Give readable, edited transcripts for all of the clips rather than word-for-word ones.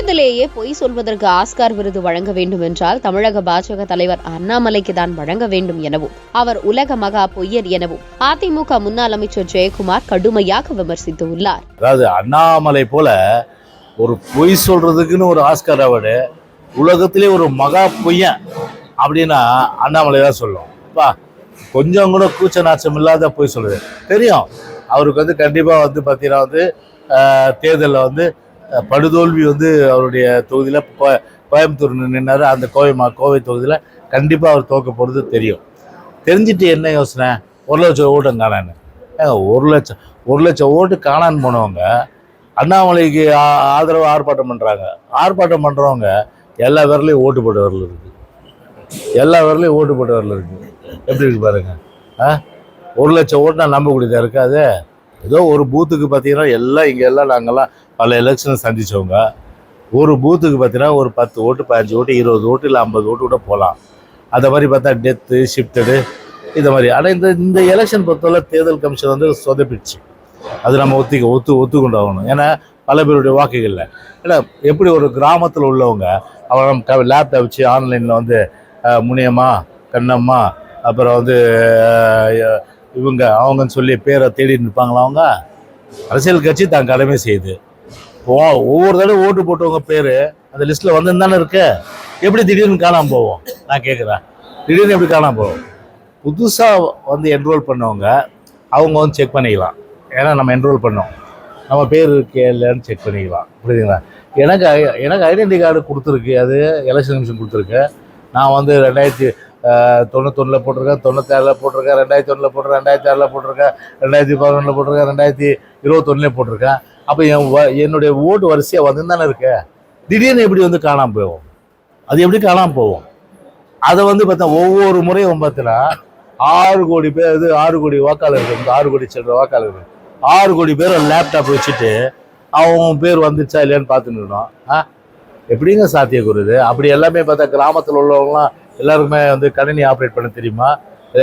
தேர்தலேயே பொய் சொல்வதற்கு ஆஸ்கார் விருது வழங்க வேண்டும் என்றால் தமிழக பாஜக தலைவர் அண்ணாமலைக்கு தான் வழங்க வேண்டும் எனவும் அவர் உலக மகா பொய்யர் எனவும் அதிமுக முன்னாள் அமைச்சர் ஜெயக்குமார் கடுமையாக விமர்சித்துள்ளார். அதாவது அண்ணாமலை போல ஒரு பொய் சொல்றதுக்குன்னு ஒரு ஆஸ்கார் அவார்டு, உலகத்திலே ஒரு மகா பொய்யன் அப்படின்னா அண்ணாமலை தான் சொல்லும். கொஞ்சம் கூட கூச்ச நாச்சம் இல்லாத பொய் சொல்லுது. தெரியும் அவருக்கு வந்து கண்டிப்பாக வந்து பார்த்தீங்கன்னா வந்து தேர்தலில் வந்து படுதோல்வி வந்து அவருடைய தொகுதியில் கோயம்புத்தூர் நின்னார். அந்த கோவை தொகுதியில் கண்டிப்பாக அவர் தோக்க போகிறது தெரியும். தெரிஞ்சுட்டு என்ன யோசனை, 1,00,000 ஓட்டும் காணான்னு. 1,00,000 ஓட்டு காணான்னு போனவங்க அண்ணாமலைக்கு ஆதரவு ஆர்ப்பாட்டம் பண்ணுறாங்க. ஆர்ப்பாட்டம் பண்ணுறவங்க எல்லா பேர்லையும் ஓட்டு போட்டு வரல இருக்குது. எப்படி இருக்கு பாருங்க. 1,00,000 ஓட்டுனா நம்பக்கூடியதாக இருக்காது. ஏதோ ஒரு பூத்துக்கு பார்த்தீங்கன்னா எல்லாம் இங்கெல்லாம் நாங்கள்லாம் பல எலெக்ஷனை சந்தித்தவங்க. ஒரு பூத்துக்கு பார்த்தீங்கன்னா ஒரு 10 ஓட்டு 15 ஓட்டு 20 ஓட்டு இல்லை 50 ஓட்டு கூட போகலாம். அதை மாதிரி பார்த்தா டெத்து ஷிஃப்டடு இது மாதிரி. ஆனால் இந்த எலெக்ஷன் பொறுத்தவரை தேர்தல் கமிஷன் வந்து சொதப்பிடுச்சு. அது நம்ம ஒத்துக்கொண்டாகணும். ஏன்னா பல பேருடைய வாக்குகளில் ஏன்னா எப்படி ஒரு கிராமத்தில் உள்ளவங்க அவங்க லேப்டாப் வச்சு ஆன்லைனில் வந்து முனியம்மா கண்ணம்மா அப்புறம் வந்து இவங்க அவங்கன்னு சொல்லி பேரை தேடிட்டு இருப்பாங்களா? அவங்க அரசியல் கட்சி தான் கடமை செய்யுது. ஒவ்வொரு தடவை ஓட்டு போட்டவங்க பேர் அந்த லிஸ்ட்டில் வந்து தானே இருக்கு. எப்படி திடீர்னு காணாமல் போவோம்? நான் கேட்குறேன், திடீர்னு எப்படி காணாமல் போவோம்? புதுசாக வந்து என்ரோல் பண்ணவங்க அவங்க வந்து செக் பண்ணிக்கலாம். ஏன்னா நம்ம என்ரோல் பண்ணோம், நம்ம பேர் இருக்கே இல்லைன்னு செக் பண்ணிக்கலாம். புரியுதுங்களா? எனக்கு ஐடென்டி கார்டு கொடுத்துருக்கு, அது எலெக்ஷன் கமிஷன் கொடுத்துருக்கு. நான் வந்து 1991 போட்டிருக்கேன், 96 போட்டிருக்கேன், 2001 போட்டிருக்கேன், 2006 போட்டிருக்கேன், 2011 போட்டிருக்கேன், 2021 போட்டிருக்கேன். அப்போ என்னுடைய ஓட்டு வரிசையாக வந்து தானே இருக்கு. திடீர்னு எப்படி வந்து காணாமல் போவோம்? அது எப்படி காணாமல் போவோம்? அதை வந்து பார்த்தா ஒவ்வொரு முறையும் பார்த்தீங்கன்னா 6 கோடி பேர் 6 கோடி வாக்காளர் இருக்கு. 6 கோடி சில்லற வாக்காளர் இருக்கு. 6 கோடி பேர் லேப்டாப் வச்சுட்டு அவங்க பேர் வந்துச்சா இல்லையான்னு பார்த்துன்னு இருக்கணும். எப்படிங்க சாத்தியக்கூறுது? அப்படி எல்லாமே பார்த்தா கிராமத்தில் உள்ளவங்களாம் எல்லாருக்குமே வந்து கணினி ஆப்ரேட் பண்ண தெரியுமா?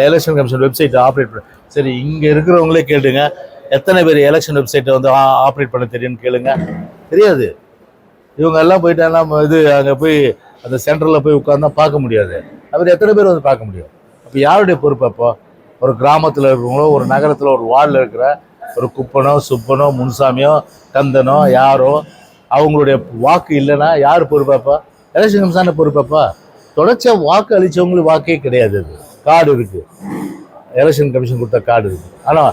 எலெக்ஷன் கமிஷன் வெப்சைட்டை ஆப்ரேட் பண்ண சரி, இங்கே இருக்கிறவங்களே கேளுங்க, எத்தனை பேர் எலெக்ஷன் வெப்சைட்டை வந்து ஆப்ரேட் பண்ண தெரியும்னு கேளுங்க. தெரியாது. இவங்க எல்லாம் போயிட்டாங்கன்னா இது அங்கே போய் அந்த சென்டரில் போய் உட்கார்ந்தா பார்க்க முடியாது. அவர் எத்தனை பேர் வந்து பார்க்க முடியும்? அப்போ யாருடைய பொறுப்பு? அப்போ ஒரு கிராமத்தில் இருக்கிறவங்களோ ஒரு நகரத்தில் ஒரு வார்டில் இருக்கிற ஒரு குப்பனோ சுப்பனோ முன்சாமியோ கந்தனோ யாரோ அவங்களுடைய வாக்கு இல்லைன்னா யார் பொறுப்பாப்பா? Election commission பொறுப்பாப்பா? தொடர்ச்சியாக வாக்கு அளித்தவங்களுக்கு வாக்கே கிடையாது. அது கார்டு இருக்குது, எலெக்ஷன் கமிஷன் கொடுத்த கார்டு இருக்குது. ஆனால்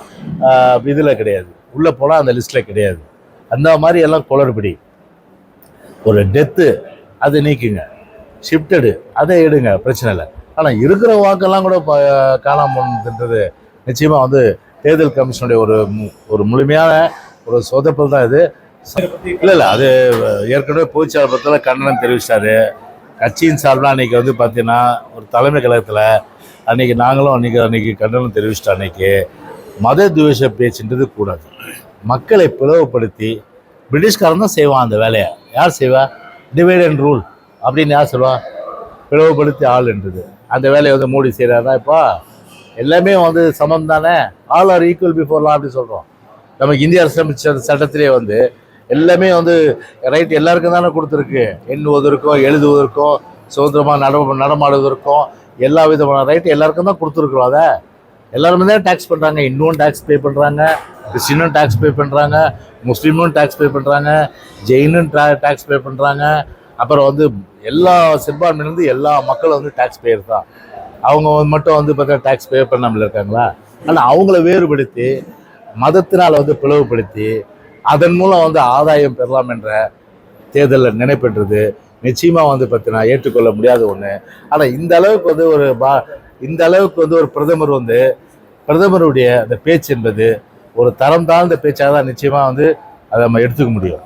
இதில் கிடையாது, உள்ளே போனால் அந்த லிஸ்ட்டில் கிடையாது. அந்த மாதிரி எல்லாம் குளறுபடி. ஒரு டெத்து அதை நீக்குங்க, ஷிஃப்டடு அதை எடுங்க, பிரச்சனை இல்லை. ஆனால் இருக்கிற வாக்கெல்லாம் கூட காணாமன்றது நிச்சயமாக வந்து தேர்தல் கமிஷனுடைய ஒரு முழுமையான ஒரு சொதப்பல் தான் இது. இல்லை அது ஏற்கனவே பொதுச்செயலாளர் பற்றில கண்டனம் தெரிவிச்சாரு. கட்சியின் சார்பில் அன்றைக்கி வந்து பார்த்தீங்கன்னா ஒரு தலைமை கழகத்தில் அன்றைக்கி நாங்களும் அன்றைக்கி கண்டனம் தெரிவிச்சிட்டோம். அன்றைக்கி மத துவேஷ பேச்சுன்றது கூடாது. மக்களை பிளவுபடுத்தி பிரிட்டிஷ்காரன் தான் செய்வான் அந்த வேலையை. யார் செய்வா? டிவைட் அண்ட் ரூல் அப்படின்னு யார் சொல்லுவா? பிளவுபடுத்தி ஆள்ன்றது அந்த வேலையை வந்து மோடி செய்கிறாரா? இப்போ எல்லாமே வந்து சமம் தானே, all are equal before law அப்படி சொல்கிறோம். நமக்கு இந்திய அரசியலமைப்பு சட்டத்திலே வந்து எல்லாமே வந்து ரைட் எல்லாருக்கும் தானே கொடுத்துருக்கு. எண்ணுவதற்கும் எழுதுவதற்கும் சுதந்திரமாக நடமாடுவதற்கும் எல்லா விதமான ரைட்டு எல்லாருக்கும் தான் கொடுத்துருக்குறோம். அதை எல்லாருமே தான் டேக்ஸ் பண்ணுறாங்க. இன்னும் டேக்ஸ் பே பண்ணுறாங்க, கிறிஸ்டினும் டேக்ஸ் பே பண்ணுறாங்க, முஸ்லீமும் டேக்ஸ் பே பண்ணுறாங்க, ஜெயினும் டேக்ஸ் பே பண்ணுறாங்க. அப்புறம் வந்து எல்லா சிறுபான்மையிலேருந்து எல்லா மக்களும் வந்து டேக்ஸ் பேர் தான். அவங்க மட்டும் வந்து பார்த்தா டேக்ஸ் பே பண்ணாமல் இருக்காங்களா? ஆனால் அவங்கள வேறுபடுத்தி மதத்தினால் வந்து பிளவுபடுத்தி அதன் மூலம் வந்து ஆதாயம் பெறலாம் என்ற தேர்தலில் நினைப்பெற்றது நிச்சயமாக வந்து பார்த்தீங்கன்னா ஏற்றுக்கொள்ள முடியாத ஒன்று. ஆனால் இந்த அளவுக்கு வந்து ஒரு பிரதமருடைய அந்த பேச்சு என்பது ஒரு தரம் தாழ்ந்த பேச்சாக தான் நிச்சயமாக வந்து அதை நம்ம எடுத்துக்க முடியும்.